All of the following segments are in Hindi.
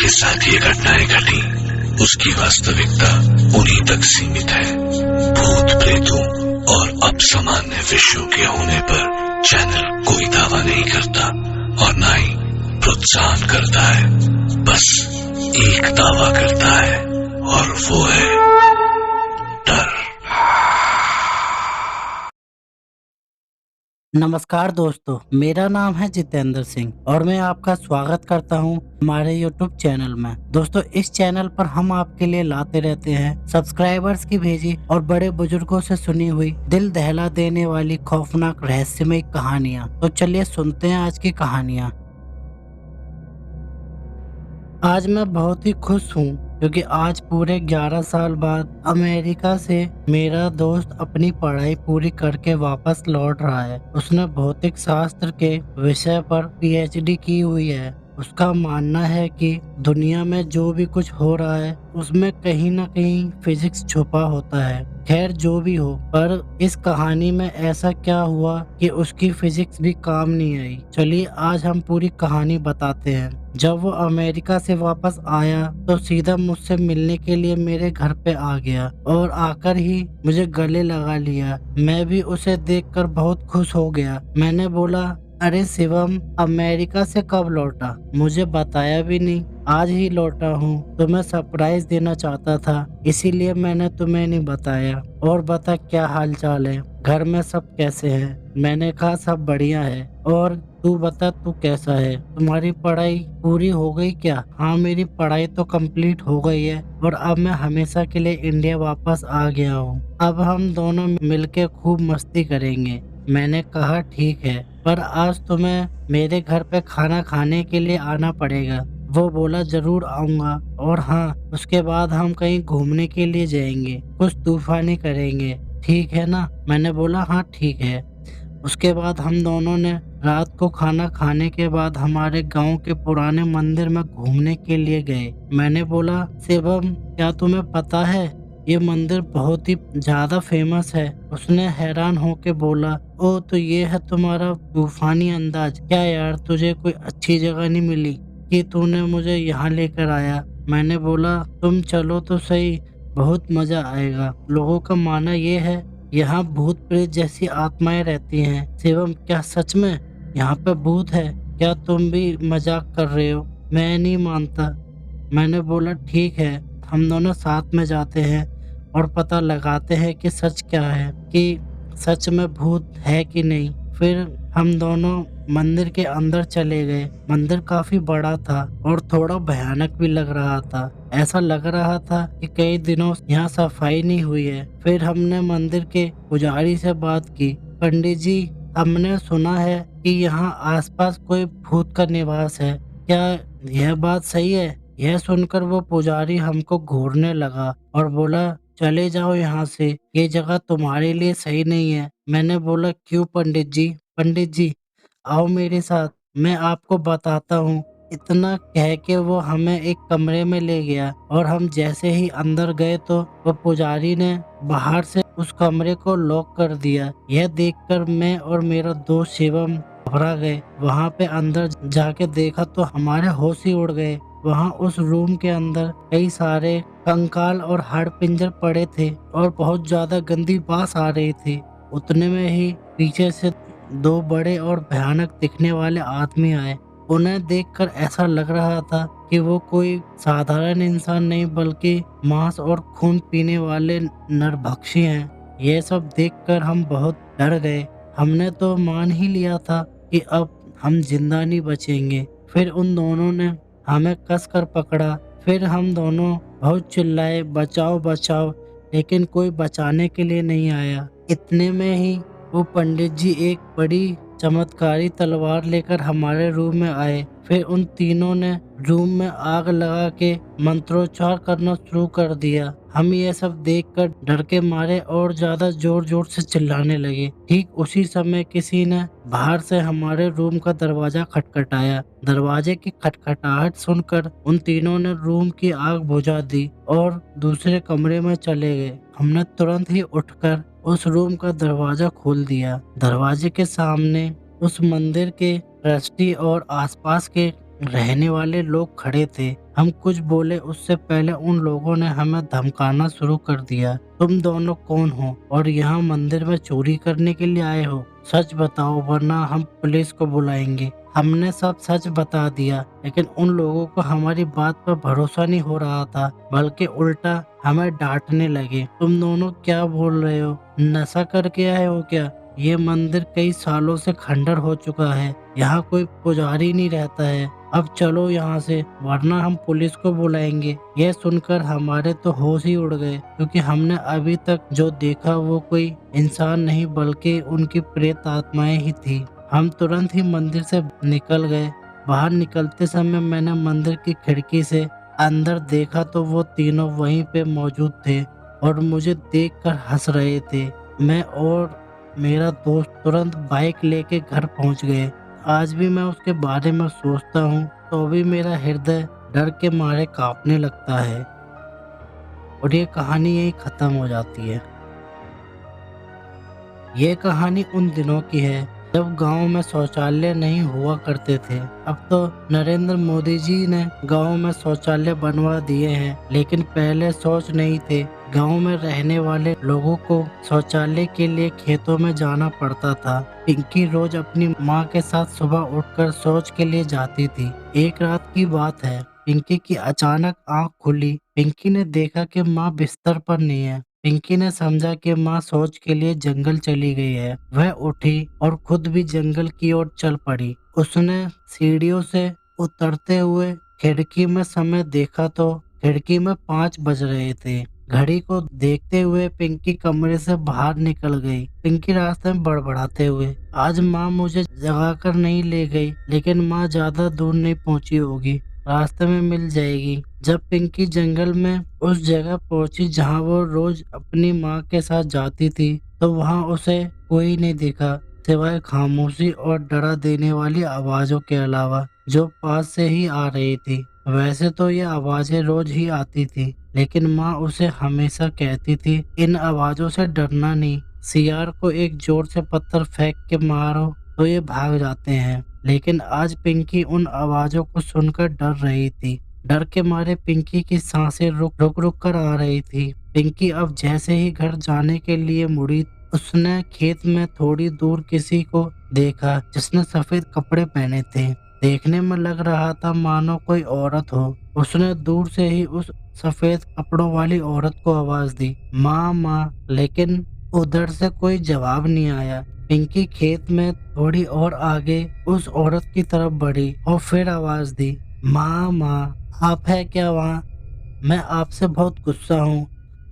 जिसके साथ ये घटनाएं घटी उसकी वास्तविकता उन्हीं तक सीमित है। भूत प्रेतों और अपसामान्य विषयों के होने पर चैनल कोई दावा नहीं करता और न ही प्रोत्साहन करता है, बस एक दावा करता है और वो है डर। नमस्कार दोस्तों, मेरा नाम है जितेंद्र सिंह और मैं आपका स्वागत करता हूं हमारे YouTube चैनल में। दोस्तों, इस चैनल पर हम आपके लिए लाते रहते हैं सब्सक्राइबर्स की भेजी और बड़े बुजुर्गों से सुनी हुई दिल दहला देने वाली खौफनाक रहस्यमय कहानियां। तो चलिए सुनते हैं आज की कहानियां। आज मैं बहुत ही खुश हूँ क्योंकि आज पूरे 11 साल बाद अमेरिका से मेरा दोस्त अपनी पढ़ाई पूरी करके वापस लौट रहा है। उसने भौतिक शास्त्र के विषय पर PhD की हुई है। उसका मानना है कि दुनिया में जो भी कुछ हो रहा है उसमें कहीं न कहीं फिजिक्स छुपा होता है। खैर जो भी हो, पर इस कहानी में ऐसा क्या हुआ कि उसकी फिजिक्स भी काम नहीं आई। चलिए आज हम पूरी कहानी बताते हैं। जब वो अमेरिका से वापस आया तो सीधा मुझसे मिलने के लिए मेरे घर पे आ गया और आकर ही मुझे गले लगा लिया। मैं भी उसे देखकर बहुत खुश हो गया। मैंने बोला, अरे शिवम, अमेरिका से कब लौटा? मुझे बताया भी नहीं। आज ही लौटा हूँ। तुम्हें सरप्राइज देना चाहता था, इसीलिए मैंने तुम्हें नहीं बताया। और बता, क्या हाल चाल है? घर में सब कैसे हैं? मैंने कहा सब बढ़िया है। और तू बता, तू कैसा है? तुम्हारी पढ़ाई पूरी हो गई क्या? हाँ, मेरी पढ़ाई तो कंप्लीट हो गई है और अब मैं हमेशा के लिए इंडिया वापस आ गया हूँ। अब हम दोनों मिलके खूब मस्ती करेंगे। मैंने कहा ठीक है, पर आज तुम्हें मेरे घर पे खाना खाने के लिए आना पड़ेगा। वो बोला जरूर आऊंगा, और हाँ, उसके बाद हम कहीं घूमने के लिए जाएंगे, कुछ तूफानी करेंगे, ठीक है ना? मैंने बोला हाँ ठीक है। उसके बाद हम दोनों ने रात को खाना खाने के बाद हमारे गांव के पुराने मंदिर में घूमने के लिए गए। मैंने बोला, शिवम, क्या तुम्हें पता है ये मंदिर बहुत ही ज्यादा फेमस है? उसने हैरान होके बोला, ओ तो ये है तुम्हारा तूफानी अंदाज। क्या यार, तुझे कोई अच्छी जगह नहीं मिली कि तूने मुझे यहाँ लेकर आया? मैंने बोला, तुम चलो तो सही, बहुत मजा आएगा। लोगों का मानना ये है यहाँ भूत प्रेत जैसी आत्माएं रहती हैं। शिवम, क्या सच में यहाँ पे भूत है? क्या तुम भी मजाक कर रहे हो? मैं नहीं मानता। मैंने बोला ठीक है, हम दोनों साथ में जाते हैं और पता लगाते हैं कि सच क्या है, कि सच में भूत है कि नहीं। फिर हम दोनों मंदिर के अंदर चले गए। मंदिर काफी बड़ा था और थोड़ा भयानक भी लग रहा था। ऐसा लग रहा था कि कई दिनों यहाँ सफाई नहीं हुई है। फिर हमने मंदिर के पुजारी से बात की, पंडित जी, हमने सुना है कि यहाँ आसपास कोई भूत का निवास है, क्या यह बात सही है? यह सुनकर वो पुजारी हमको घूरने लगा और बोला, चले जाओ यहाँ से, ये जगह तुम्हारे लिए सही नहीं है। मैंने बोला, क्यों पंडित जी? पंडित जी, आओ मेरे साथ, मैं आपको बताता हूँ। इतना कह के वो हमें एक कमरे में ले गया और हम जैसे ही अंदर गए तो वो पुजारी ने बाहर से उस कमरे को लॉक कर दिया। यह देखकर मैं और मेरा दोस्त शिवम घबरा गए। वहाँ पे अंदर जाके देखा तो हमारे होश ही उड़ गए। वहाँ उस रूम के अंदर कई सारे कंकाल और हाड़ पिंजर पड़े थे और बहुत ज्यादा गंदी बास आ रही थी। उतने में ही पीछे से दो बड़े और भयानक दिखने वाले आदमी आए। उन्हें देखकर ऐसा लग रहा था कि वो कोई साधारण इंसान नहीं बल्कि मांस और खून पीने वाले नरभक्षी हैं। ये सब देखकर हम बहुत डर गए। हमने तो मान ही लिया था कि अब हम जिंदा नहीं बचेंगे। फिर उन दोनों ने हमें कस कर पकड़ा। फिर हम दोनों बहुत चिल्लाए, बचाओ बचाओ, लेकिन कोई बचाने के लिए नहीं आया। इतने में ही वो पंडित जी एक बड़ी चमत्कारी तलवार लेकर हमारे रूम में आए। फिर उन तीनों ने रूम में आग लगा के मंत्रोच्चार करना शुरू कर दिया। हम ये सब देखकर डर के मारे और ज्यादा जोर जोर से चिल्लाने लगे। ठीक उसी समय किसी ने बाहर से हमारे रूम का दरवाजा खटखटाया। दरवाजे की खटखटाहट सुनकर उन तीनों ने रूम की आग बुझा दी और दूसरे कमरे में चले गए। हमने तुरंत ही उठकर उस रूम का दरवाजा खोल दिया। दरवाजे के सामने उस मंदिर के ट्रस्टी और आसपास के रहने वाले लोग खड़े थे। हम कुछ बोले उससे पहले उन लोगों ने हमें धमकाना शुरू कर दिया। तुम दोनों कौन हो और यहाँ मंदिर में चोरी करने के लिए आए हो? सच बताओ वरना हम पुलिस को बुलाएंगे। हमने सब सच बता दिया, लेकिन उन लोगों को हमारी बात पर भरोसा नहीं हो रहा था, बल्कि उल्टा हमें डांटने लगे। तुम दोनों क्या बोल रहे हो? नशा करके आए हो क्या? ये मंदिर कई सालों से खंडर हो चुका है, यहाँ कोई पुजारी नहीं रहता है। अब चलो यहाँ से वरना हम पुलिस को बुलाएंगे। यह सुनकर हमारे तो होश ही उड़ गए, क्योंकि हमने अभी तक जो देखा वो कोई इंसान नहीं बल्कि उनकी प्रेत आत्माएं ही थी। हम तुरंत ही मंदिर से निकल गए। बाहर निकलते समय मैंने मंदिर की खिड़की से अंदर देखा तो वो तीनों वहीं पे मौजूद थे और मुझे देखकर हंस रहे थे। मैं और मेरा दोस्त तुरंत बाइक लेके घर पहुंच गए। आज भी मैं उसके बारे में सोचता हूँ तो भी मेरा हृदय डर के मारे कांपने लगता है। और ये कहानी यही खत्म हो जाती है। ये कहानी उन दिनों की है जब गांव में शौचालय नहीं हुआ करते थे। अब तो नरेंद्र मोदी जी ने गांव में शौचालय बनवा दिए हैं, लेकिन पहले शौच नहीं थे। गांव में रहने वाले लोगों को शौचालय के लिए खेतों में जाना पड़ता था। पिंकी रोज अपनी माँ के साथ सुबह उठकर शौच के लिए जाती थी। एक रात की बात है, पिंकी की अचानक आंख खुली। पिंकी ने देखा कि माँ बिस्तर पर नहीं है। पिंकी ने समझा कि माँ शौच के लिए जंगल चली गई है। वह उठी और खुद भी जंगल की ओर चल पड़ी। उसने सीढ़ियों से उतरते हुए खिड़की में समय देखा तो खिड़की में 5 बज रहे थे। घड़ी को देखते हुए पिंकी कमरे से बाहर निकल गई। पिंकी रास्ते में बड़बड़ाते हुए, आज माँ मुझे जगाकर नहीं ले गई, लेकिन माँ ज्यादा दूर नहीं पहुंची होगी, रास्ते में मिल जाएगी। जब पिंकी जंगल में उस जगह पहुंची जहां वो रोज अपनी माँ के साथ जाती थी, तो वहां उसे कोई नहीं दिखा सिवाय खामोशी और डरा देने वाली आवाजों के अलावा, जो पास से ही आ रही थी। वैसे तो ये आवाजें रोज ही आती थी, लेकिन माँ उसे हमेशा कहती थी इन आवाजों से डरना नहीं। सियार को एक जोर से पत्थर फेंक के मारो तो ये भाग जाते हैं। लेकिन आज पिंकी उन आवाजों को सुनकर डर रही थी। डर के मारे पिंकी की सांसें रुक कर आ रही थी। पिंकी अब जैसे ही घर जाने के लिए मुड़ी, उसने खेत में थोड़ी दूर किसी को देखा जिसने सफेद कपड़े पहने थे। देखने में लग रहा था मानो कोई औरत हो। उसने दूर से ही उस सफेद कपड़ों वाली औरत को आवाज दी, माँ माँ, लेकिन उधर से कोई जवाब नहीं आया। पिंकी खेत में थोड़ी और आगे उस औरत की तरफ बढ़ी और फिर आवाज दी, माँ माँ, आप है क्या वहाँ? मैं आपसे बहुत गुस्सा हूँ।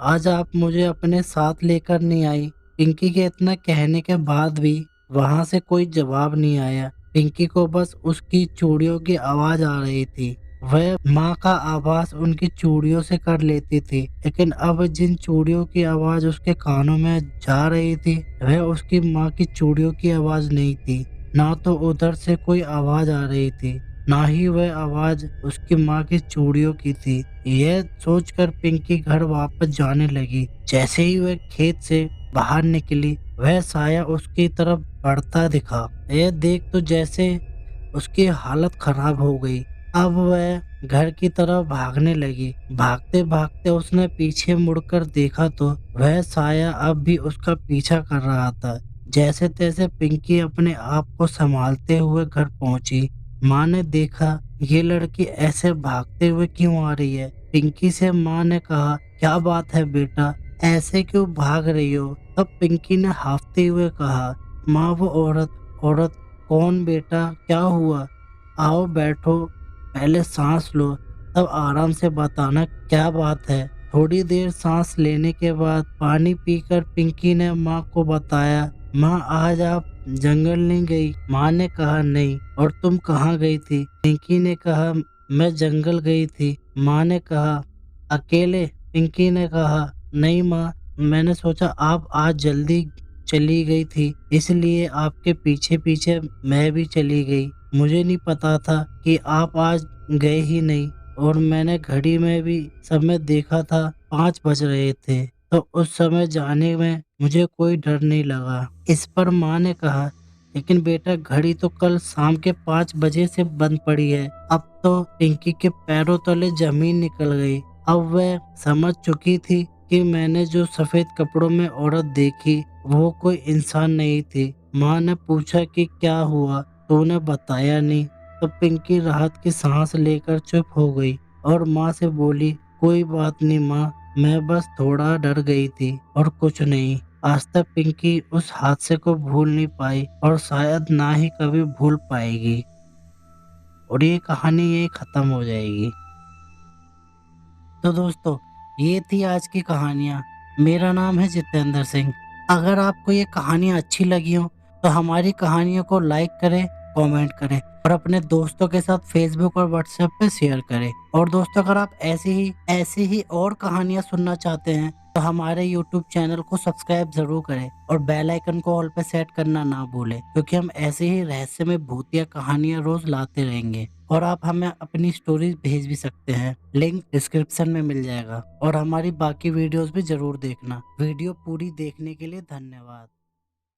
आज आप मुझे अपने साथ लेकर नहीं आई। पिंकी के इतना कहने के बाद भी वहां से कोई जवाब नहीं आया। पिंकी को बस उसकी चूड़ियों की आवाज आ रही थी। वह माँ का आवाज उनकी चूड़ियों से कर लेती थी, लेकिन अब जिन चूड़ियों की आवाज उसके कानों में जा रही थी, वह उसकी माँ की चूड़ियों की आवाज नहीं थी। ना तो उधर से कोई आवाज आ रही थी, ना ही वह आवाज उसकी माँ की चूड़ियों की थी। यह सोचकर पिंकी घर वापस जाने लगी। जैसे ही वह खेत से बाहर निकली, वह साया उसकी तरफ बढ़ता दिखा। यह देख तो जैसे उसकी हालत खराब हो गई। अब वह घर की तरफ भागने लगी। भागते भागते उसने पीछे मुड़कर देखा तो वह साया अब भी उसका पीछा कर रहा था। जैसे तैसे पिंकी अपने आप को संभालते हुए घर पहुंची। माँ ने देखा ये लड़की ऐसे भागते हुए क्यों आ रही है। पिंकी से माँ ने कहा, क्या बात है बेटा, ऐसे क्यों भाग रही हो? तब पिंकी ने हाफते हुए कहा, माँ वो औरत कौन बेटा, क्या हुआ? आओ बैठो, पहले सांस लो, तब आराम से बताना क्या बात है। थोड़ी देर सांस लेने के बाद पानी पीकर पिंकी ने माँ को बताया, माँ आज आप जंगल नहीं गई? माँ ने कहा नहीं। और तुम कहाँ गई थी? पिंकी ने कहा मैं जंगल गई थी। माँ ने कहा अकेले? पिंकी ने कहा नहीं माँ, मैंने सोचा आप आज जल्दी चली गई थी, इसलिए आपके पीछे पीछे मैं भी चली गई। मुझे नहीं पता था कि आप आज गए ही नहीं, और मैंने घड़ी में भी समय देखा था 5 बज रहे थे, तो उस समय जाने में मुझे कोई डर नहीं लगा। इस पर माँ ने कहा, लेकिन बेटा घड़ी तो कल शाम के 5 बजे से बंद पड़ी है। अब तो पिंकी के पैरों तले जमीन निकल गई। अब वह समझ चुकी थी कि मैंने जो सफेद कपड़ों में औरत देखी वो कोई इंसान नहीं थी। माँ ने पूछा कि क्या हुआ, तूने बताया नहीं। तो पिंकी राहत की सांस लेकर चुप हो गई और माँ से बोली, कोई बात नहीं माँ, मैं बस थोड़ा डर गई थी और कुछ नहीं। आज तक पिंकी उस हादसे को भूल नहीं पाई और शायद ना ही कभी भूल पाएगी। और ये कहानी यही खत्म हो जाएगी। तो दोस्तों, ये थी आज की कहानियाँ। मेरा नाम है जितेंद्र सिंह। अगर आपको ये कहानियाँ अच्छी लगी हो तो हमारी कहानियों को लाइक करें, कमेंट करें और अपने दोस्तों के साथ फेसबुक और व्हाट्सएप पे शेयर करें। और दोस्तों, अगर आप ऐसी ही और कहानियाँ सुनना चाहते हैं तो हमारे यूट्यूब चैनल को सब्सक्राइब जरूर करें और बेल आइकन को ऑल पे सेट करना ना भूलें, क्योंकि हम ऐसे ही रहस्यमय भूतिया कहानियाँ रोज लाते रहेंगे। और आप हमें अपनी स्टोरीज भेज भी सकते हैं, लिंक डिस्क्रिप्शन में मिल जाएगा। और हमारी बाकी वीडियोस भी जरूर देखना। वीडियो पूरी देखने के लिए धन्यवाद।